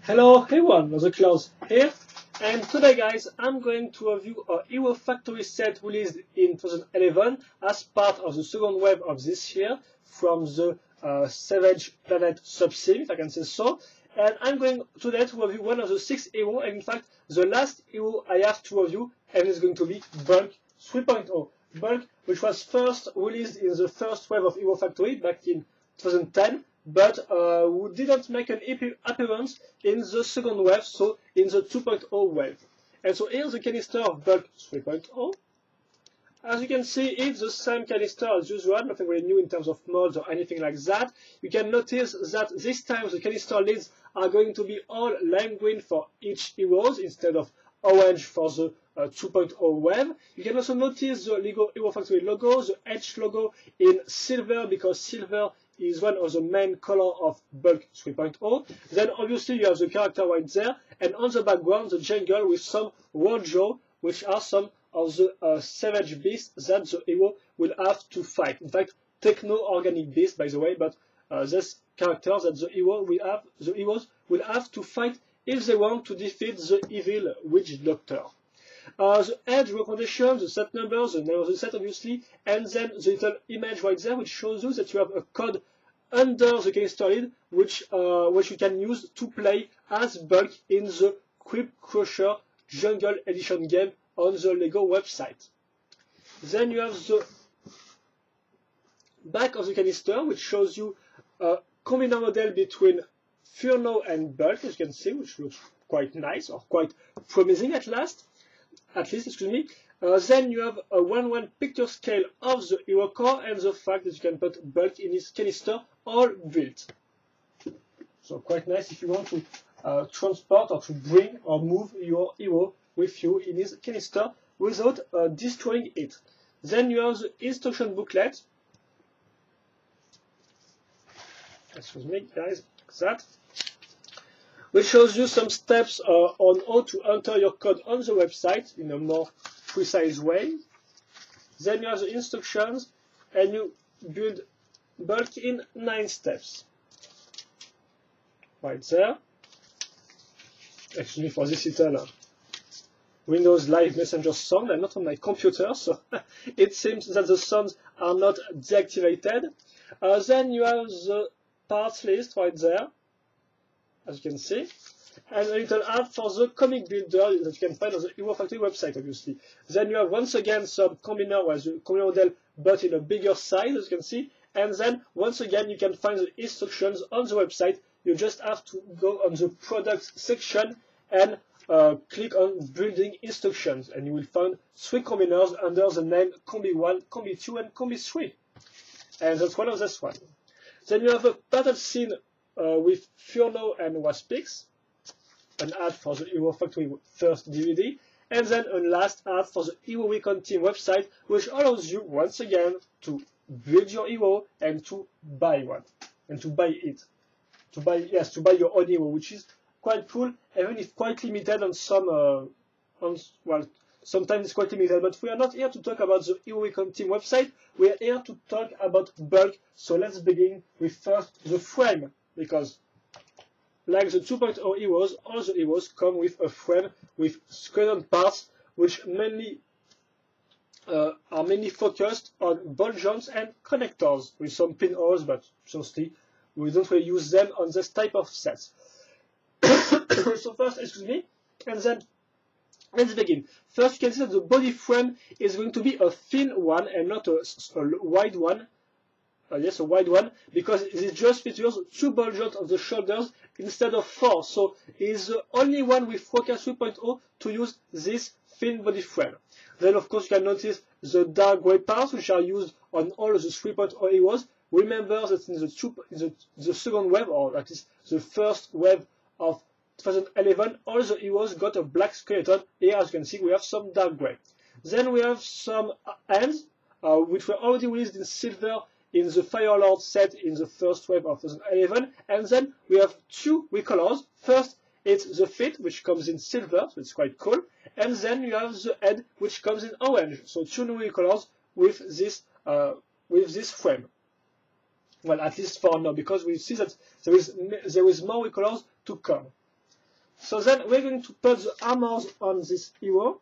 Hello everyone, the Klaus here, and today guys I'm going to review a Hero Factory set released in 2011 as part of the second wave of this year from the Savage Planet subsim, if I can say so. And I'm going today to review one of the 6 heroes, and in fact the last hero I have to review, and it's going to be Bulk 3.0. Bulk, which was first released in the first wave of Hero Factory back in 2010, but who didn't make an appearance in the second wave, so in the 2.0 wave. And so here's the canister of Bulk 3.0. As you can see, it's the same canister as usual, nothing really new in terms of mods or anything like that. You can notice that this time the canister lids are going to be all lime green for each heroes instead of orange for the 2.0 wave. You can also notice the Lego Hero Factory logo, the H logo in silver, because silver is one of the main color of Bulk 3.0. Then obviously you have the character right there, and on the background the jungle with some Rojo, which are some of the savage beasts that the hero will have to fight. In fact, techno-organic beasts, by the way, but these characters that the heroes will have to fight if they want to defeat the evil witch doctor. The edge recommendation, the set numbers, the name of the set obviously, and then the little image right there which shows you that you have a code under the canister lid which you can use to play as Bulk in the Crypt Crusher Jungle Edition game on the Lego website. Then you have the back of the canister, which shows you a combiner model between Furno and Bulk, as you can see, which looks quite nice, or quite promising at least, excuse me. Then you have a 1:1 picture scale of the hero core, and the fact that you can put Bulk in his canister all built. So quite nice if you want to transport or to bring or move your hero with you in his canister without destroying it. Then you have the instruction booklet. Excuse me, guys, that. Which shows you some steps on how to enter your code on the website in a more precise way. Then you have the instructions, and you build Bulk in 9 steps. Right there. Excuse me for this little Windows Live Messenger sound. I'm not on my computer, so it seems that the sounds are not deactivated. Then you have the parts list right there, as you can see, and a little ad for the comic builder that you can find on the Hero Factory website, obviously. Then you have once again some combiner, with the combiner model, but in a bigger size, as you can see. And then once again you can find the instructions on the website. You just have to go on the products section and click on building instructions, and you will find 3 combiners under the name Combi 1, Combi 2, and Combi 3. And that's one of this one. Then you have a battle scene with Furno and Waspix, an ad for the Hero Factory first DVD, and then a last ad for the Hero Recon Team website, which allows you once again to build your hero and to buy one, and to buy it. To buy your own hero, which is quite cool, even if quite limited on some, well, sometimes it's quite limited, but we are not here to talk about the Hero Recon Team website, we are here to talk about Bulk. So let's begin with first the frame, because like the 2.0 heroes, all the heroes come with a frame with skeleton parts, which mainly are mainly focused on ball joints and connectors, with some pinholes, but mostly we don't really use them on this type of sets. So first, excuse me, and then let's begin. First, you can see that the body frame is going to be a thin one and not a wide one. Yes, a wide one, because it just features 2 ball joints of the shoulders instead of 4. So it is the only one with Roca 3.0 to use this thin body frame. Then, of course, you can notice the dark gray parts, which are used on all of the 3.0 heroes. Remember that in the second wave, or at least the first wave of 2011, all the heroes got a black skeleton. Here, as you can see, we have some dark gray. Then we have some hands, which were already released in silver in the Fire Lord set in the first wave of 2011. And then we have 2 recolors. First, it's the feet, which comes in silver, so it's quite cool. And then you have the head, which comes in orange. So 2 new recolors with this frame. Well, at least for now, because we see that there is more recolors to come. So then we're going to put the armors on this hero.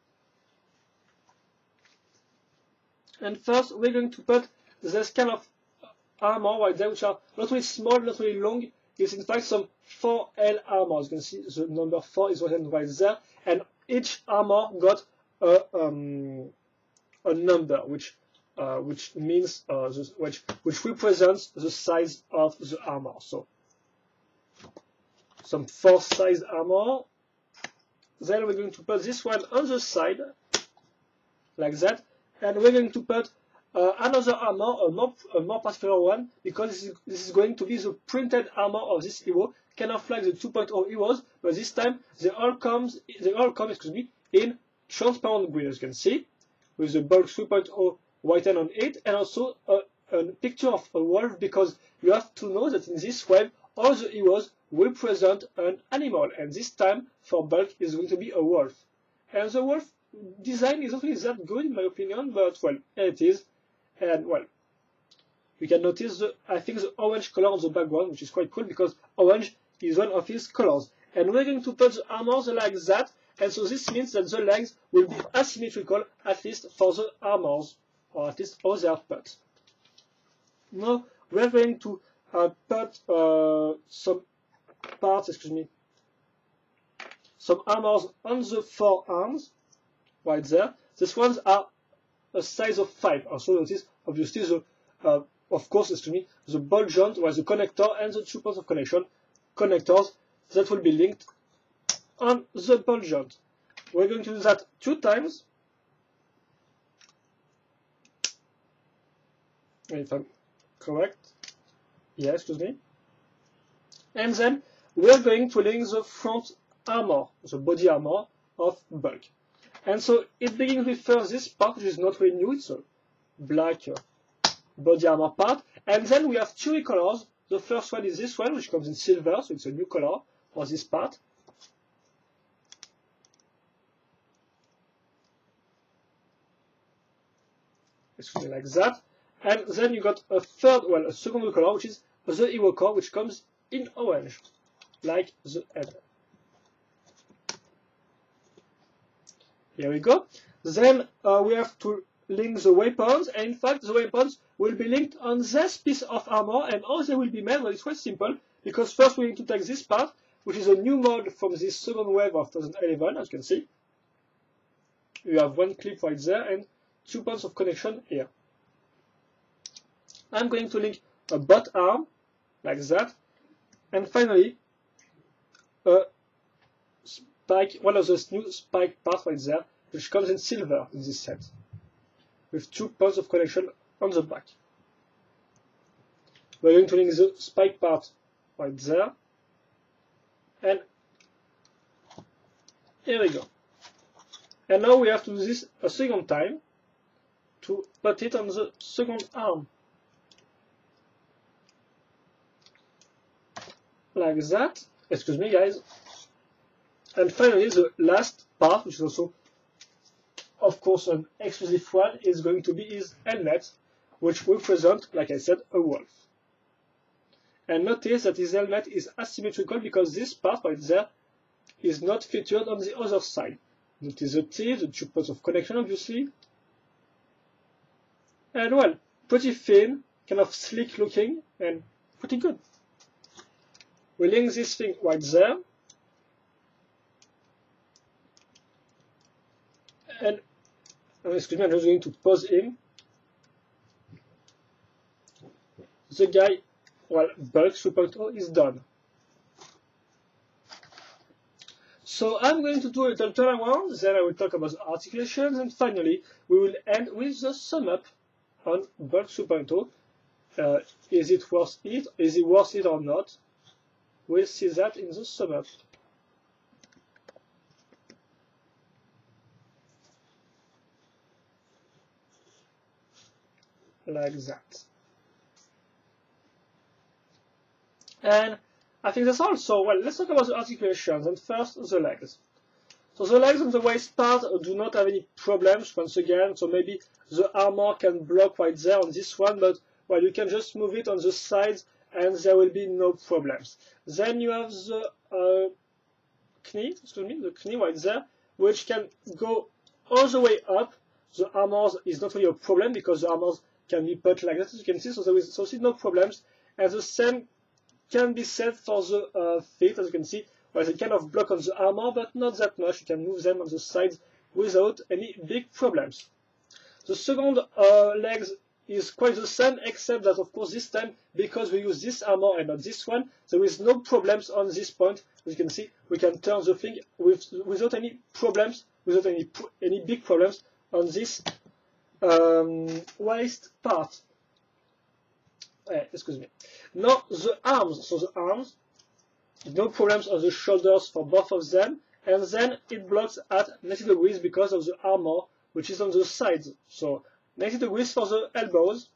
And first we're going to put this kind of armor right there, which are not really small, not really long. It's in fact some 4L armors. You can see the number 4 is written right there. And each armor got a number, which means which represents the size of the armor. So some 4 size armor. Then we're going to put this one on the side, like that, and we're going to put another armor, a more particular one, because this is going to be the printed armor of this hero, kind of like the 2.0 heroes, but this time they all come in transparent green, as you can see, with the bulk 3.0 whitened on it, and also a picture of a wolf, because you have to know that in this wave all the heroes will present an animal, and this time for bulk is going to be a wolf. And the wolf design is not really that good in my opinion, but well, here it is. And well, you can notice I think the orange color on the background, which is quite cool because orange is one of his colors. And we're going to put the armors like that, and so this means that the legs will be asymmetrical, at least for the armors, or at least how they are put. Now we're going to put some parts, some armors on the forearms, right there. These ones are a size of 5. Also notice, obviously, the the ball joint, or the connector, and the 2 points of connection connectors that will be linked on the ball joint. We're going to do that 2 times. If I'm correct. Yeah, and then we are going to link the front armor, the body armor of bulk. And so it begins with first this part, which is not really new, it's a black body armor part. And then we have 2 colors. The first one is this one, which comes in silver, so it's a new color for this part. Like that. And then you got a second color, which is the hero core, which comes in orange, like the head. Here we go. Then we have to link the weapons, and in fact the weapons will be linked on this piece of armor, and how they will be made, well, it's quite simple, because first we need to take this part, which is a new mod from this second wave of 2011, as you can see. You have 1 clip right there, and 2 points of connection here. I'm going to link a butt arm, like that, and finally, a spike, one of those new spike parts right there, which comes in silver in this set, with 2 points of connection on the back. We're going to link the spike part right there, and here we go. And now we have to do this a second time to put it on the second arm. Like that. Excuse me, guys. And finally, the last part, which is also, of course, an exclusive one, is going to be his helmet, which will present, like I said, a wolf. And notice that his helmet is asymmetrical because this part right there is not featured on the other side. Notice the teeth, the 2 points of connection, obviously. And well, pretty thin, kind of sleek looking, and pretty good. We link this thing right there. And excuse me, I'm just going to pause him. The guy, well, bulk 3.0 is done. So I'm going to do a little turnaround, then I will talk about the articulations, and finally we will end with the sum up on bulk 3.0. Is it worth it? Is it worth it or not? We'll see that in the sum up. Like that. And I think that's all. So, well, let's talk about the articulations, and first the legs. So the legs and the waist part do not have any problems once again, so maybe the armor can block right there on this one, but well, you can just move it on the sides and there will be no problems. Then you have the the knee right there, which can go all the way up. The armors is not really a problem because the armors can be put like that, as you can see, so there is no problems. And the same can be said for the feet, as you can see, where they kind of block on the armor, but not that much. You can move them on the sides without any big problems. The second legs is quite the same, except that, of course, this time, because we use this armor and not this one, there is no problems on this point. As you can see, we can turn the thing without any problems, without any big problems on this waist part. Excuse me. Now the arms. So the arms, no problems on the shoulders for both of them, and then it blocks at 90 degrees because of the armor, which is on the sides. So 90 degrees for the elbows,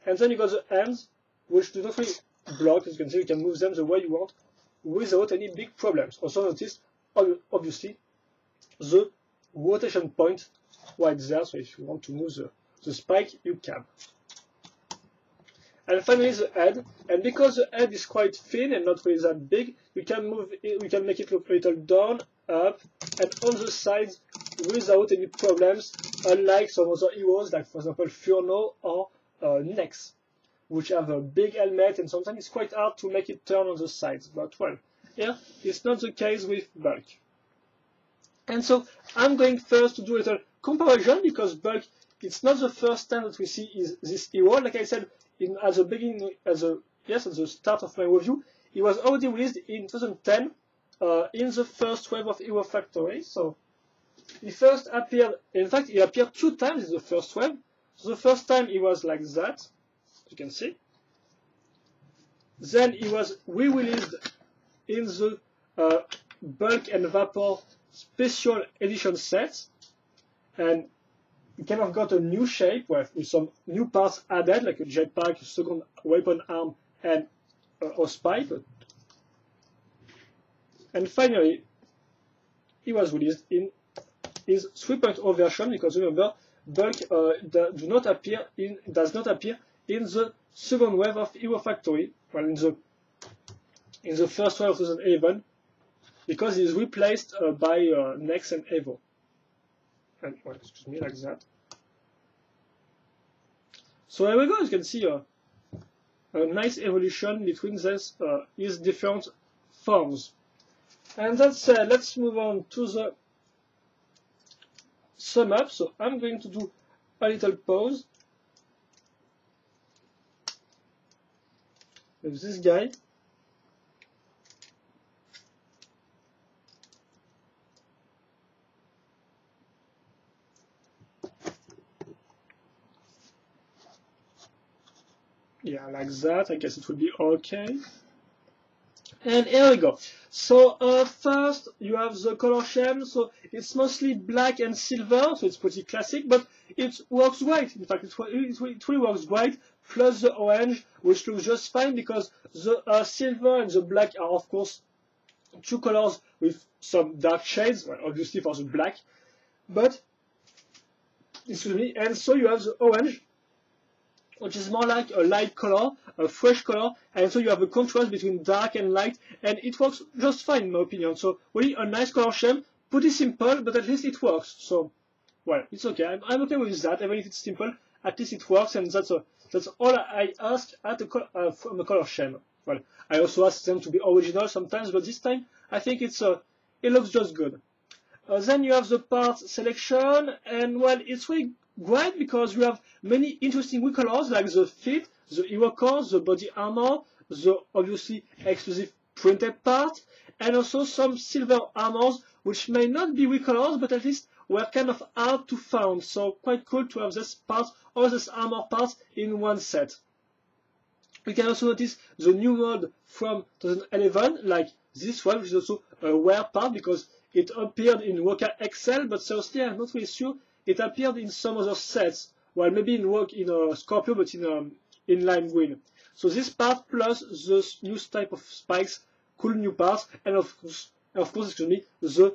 and then you got the hands, which do not really block. As you can see, you can move them the way you want without any big problems. Also notice, obviously, the rotation point right there, so if you want to move the spike, you can. And finally the head, and because the head is quite thin and not really that big, we can make it look a little down, up, and on the sides without any problems, unlike some other heroes, like for example Furno or Nex, which have a big helmet, and sometimes it's quite hard to make it turn on the sides. But well, here it's not the case with Bulk. And so I'm going first to do a little comparison, because Bulk, it's not the first time that we see this hero. Like I said at the beginning, at the start of my review, he was already released in 2010 in the first wave of Hero Factory. So he first appeared, in fact, he appeared 2 times in the first wave. So the first time he was like that, as you can see. Then he was re-released in the Bulk and Vapor special edition sets, and he kind of got a new shape with some new parts added, like a jetpack, a second weapon arm, and a spike. And finally, he was released in his 3.0 version, because remember, Bulk does not appear in the second wave of Hero Factory, well, in the first wave of 2011, because he is replaced by Nex and Evo. And, well, excuse me, like that. So here we go. You can see a nice evolution between his different forms. And that's let's move on to the sum up. So I'm going to do a little pause with this guy. Yeah, like that. I guess it will be okay. And here we go. So first you have the color scheme. So it's mostly black and silver, so it's pretty classic, but it works great. In fact, it really works great. Plus the orange, which looks just fine, because the silver and the black are of course 2 colors with some dark shades, well, obviously for the black. But excuse me. And so you have the orange, which is more like a light color, a fresh color, and so you have a contrast between dark and light, and it works just fine in my opinion. So really a nice color scheme, pretty simple, but at least it works. So, well, it's okay. I'm okay with that, even if it's simple. At least it works, and that's all I ask from a color scheme. Well, I also ask them to be original sometimes, but this time I think it looks just good. Then you have the parts selection, and well, it's really great because we have many interesting recolors, like the feet, the hero core, the body armor, the obviously exclusive printed part, and also some silver armors, which may not be recolors, but at least were kind of hard to find. So quite cool to have this part or this armor parts in one set. We can also notice the new mode from 2011, like this one, which is also a rare part because it appeared in Wokka XL, but seriously, I'm not really sure it appeared in some other sets. Well, maybe in Scorpio, but in lime green. So this part plus the new type of spikes, cool new parts, and of course, excuse me, the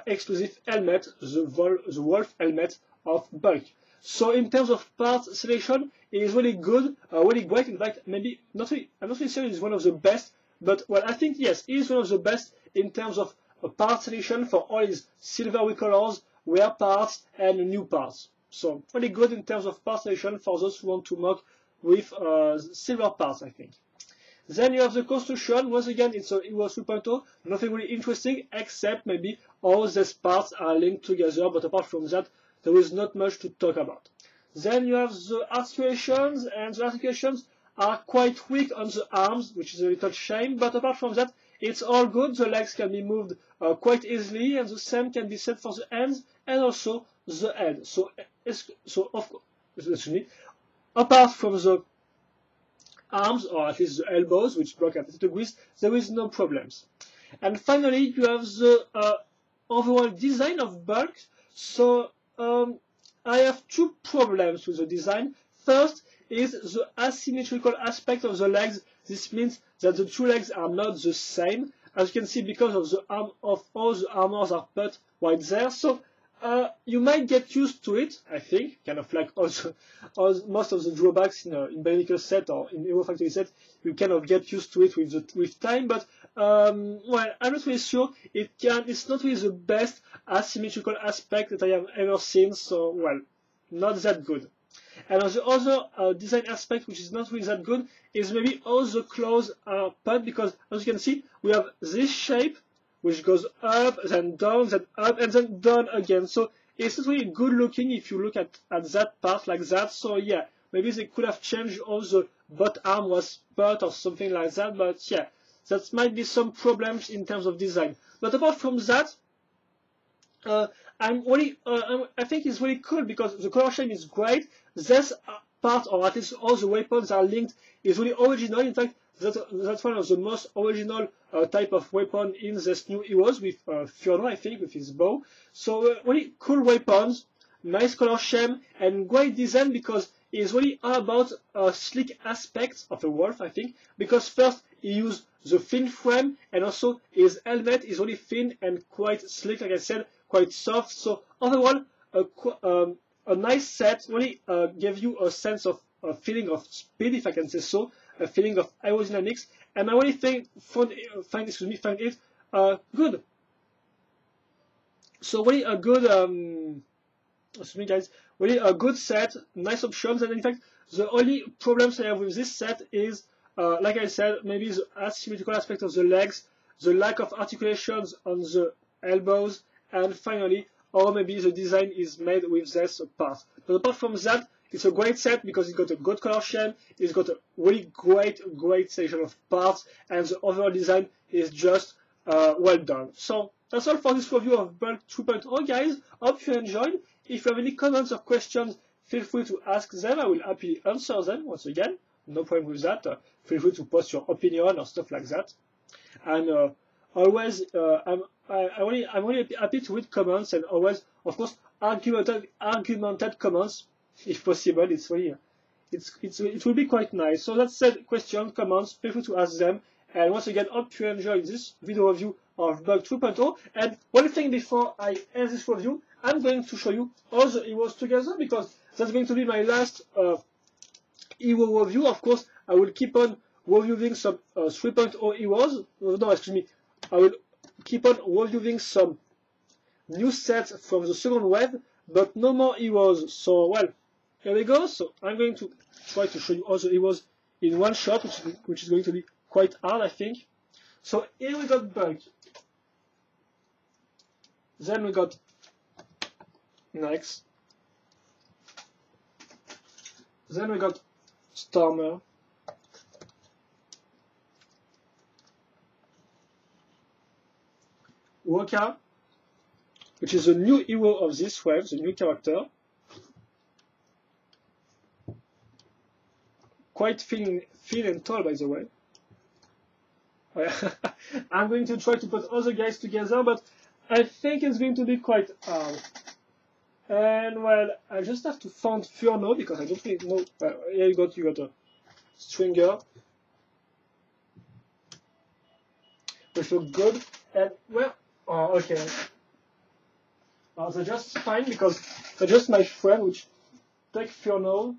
exclusive helmet, the wolf helmet of Bulk. So in terms of parts selection, it is really good, really great. In fact, maybe I'm not really sure it's one of the best, but well, I think yes, it is one of the best in terms of a part selection for all his silver wheel colors, wear parts, and new parts. So pretty good in terms of part selection for those who want to mock with silver parts, I think. Then you have the construction. Once again, it's a EVO 3.0. Nothing really interesting except maybe all these parts are linked together, but apart from that, there is not much to talk about. Then you have the articulations, and the articulations are quite weak on the arms, which is a little shame, but apart from that, it's all good. The legs can be moved quite easily, and the same can be said for the hands and also the head. So of course, excuse me, apart from the arms, or at least the elbows, which block at 30 degrees, there is no problems. And finally, you have the overall design of Bulk. So I have two problems with the design. First is the asymmetrical aspect of the legs. This means that the two legs are not the same. As you can see, because of the arm of all the armors are put right there. So you might get used to it, I think, kind of like most of the drawbacks in Bionicle set or in Evo Factory set. You kind of get used to it with time, but well, I'm not really sure. It's not really the best asymmetrical aspect that I have ever seen. So well, not that good. And the other design aspect which is not really that good is maybe all the claws are put, because as you can see, we have this shape which goes up, then down, then up, and then down again. So it's not really good looking if you look at that part like that. So yeah, maybe they could have changed all the butt arm was put or something like that. But yeah, that might be some problems in terms of design. But apart from that, I think it's really cool because the color scheme is great. This part, or at least all the weapons are linked, is really original. In fact, that's one of the most original type of weapon in this new EVOs with Furno, I think, with his bow. So really cool weapons, nice color scheme, and great design because it's really all about sleek aspects of the wolf, I think. Because first he used the thin frame, and also his helmet is really thin and quite sleek, like I said, quite soft. So overall, a nice set really gave you a sense of a feeling of speed, if I can say so, a feeling of aerodynamics, and I really find it good. So really a good, excuse me guys, really a good set, nice options, and in fact, the only problems I have with this set is, like I said, maybe the asymmetrical aspect of the legs, the lack of articulations on the elbows, and finally, or maybe the design is made with this part. But apart from that, it's a great set because it's got a good color scheme, it's got a really great selection of parts, and the overall design is just well done. So that's all for this review of Bulk 2.0, guys. Hope you enjoyed. If you have any comments or questions, feel free to ask them. I will happily answer them once again. No problem with that. Feel free to post your opinion or stuff like that. And always, I'm really happy to read comments, and always, of course, argumented comments, if possible. It's really, it will be quite nice. So that's said, questions, comments, feel free to ask them. And once again, hope you enjoyed this video review of Bulk 2.0. And one thing before I end this review, I'm going to show you all the EVOs together, because that's going to be my last EVO review. Of course, I will keep on reviewing some 3.0 EVOs. No, excuse me. I will keep on reviewing some new sets from the second wave, but no more EVOs. So, well, here we go. So I'm going to try to show you all the EVOs in one shot, which is going to be quite hard, I think. So here we got Bulk. Then we got Nyx. Then we got Stormer. Waka, which is a new hero of this wave, the new character. Quite thin and tall, by the way. I'm going to try to put other guys together, but I think it's going to be quite hard. And well, I just have to find Furno because I don't really know. Here you got a Stringer, which look good. And well, oh, okay. They're just fine because they're just my friend, which take Furno.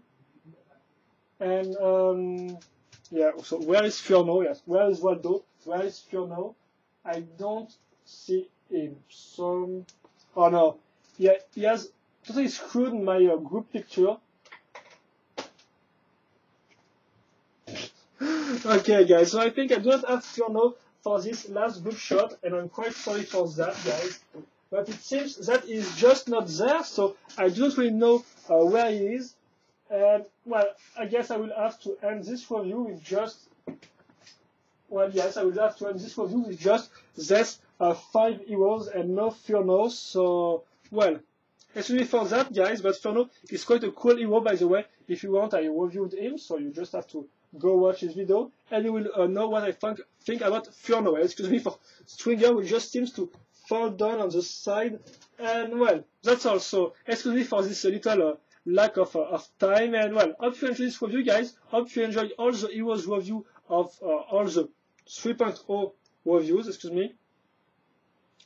And yeah, so where is Furno? Yes, where is Waldo? Where is Furno? I don't see him. So, oh no, yeah, he has totally screwed my group picture. Okay, guys, so I think I do not have Furno for this last group shot, and I'm quite sorry for that, guys. But it seems that he's just not there, so I don't really know where he is. And, well, I guess I will have to end this review with just... Well, yes, I will have to end this review with just this 5 heroes and no Furno. So, well, excuse me for that, guys, but Furno is quite a cool hero, by the way. If you want, I reviewed him, so you just have to go watch his video, and you will know what I think about Furno. Excuse me for Stringer, which just seems to fall down on the side. And, well, that's all. So, excuse me for this little lack of time. And, well, hope you enjoyed this review, guys. Hope you enjoyed all the heroes review of all the 3.0 reviews, excuse me.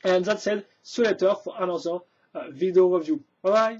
And that said, see you later for another video review. Bye bye.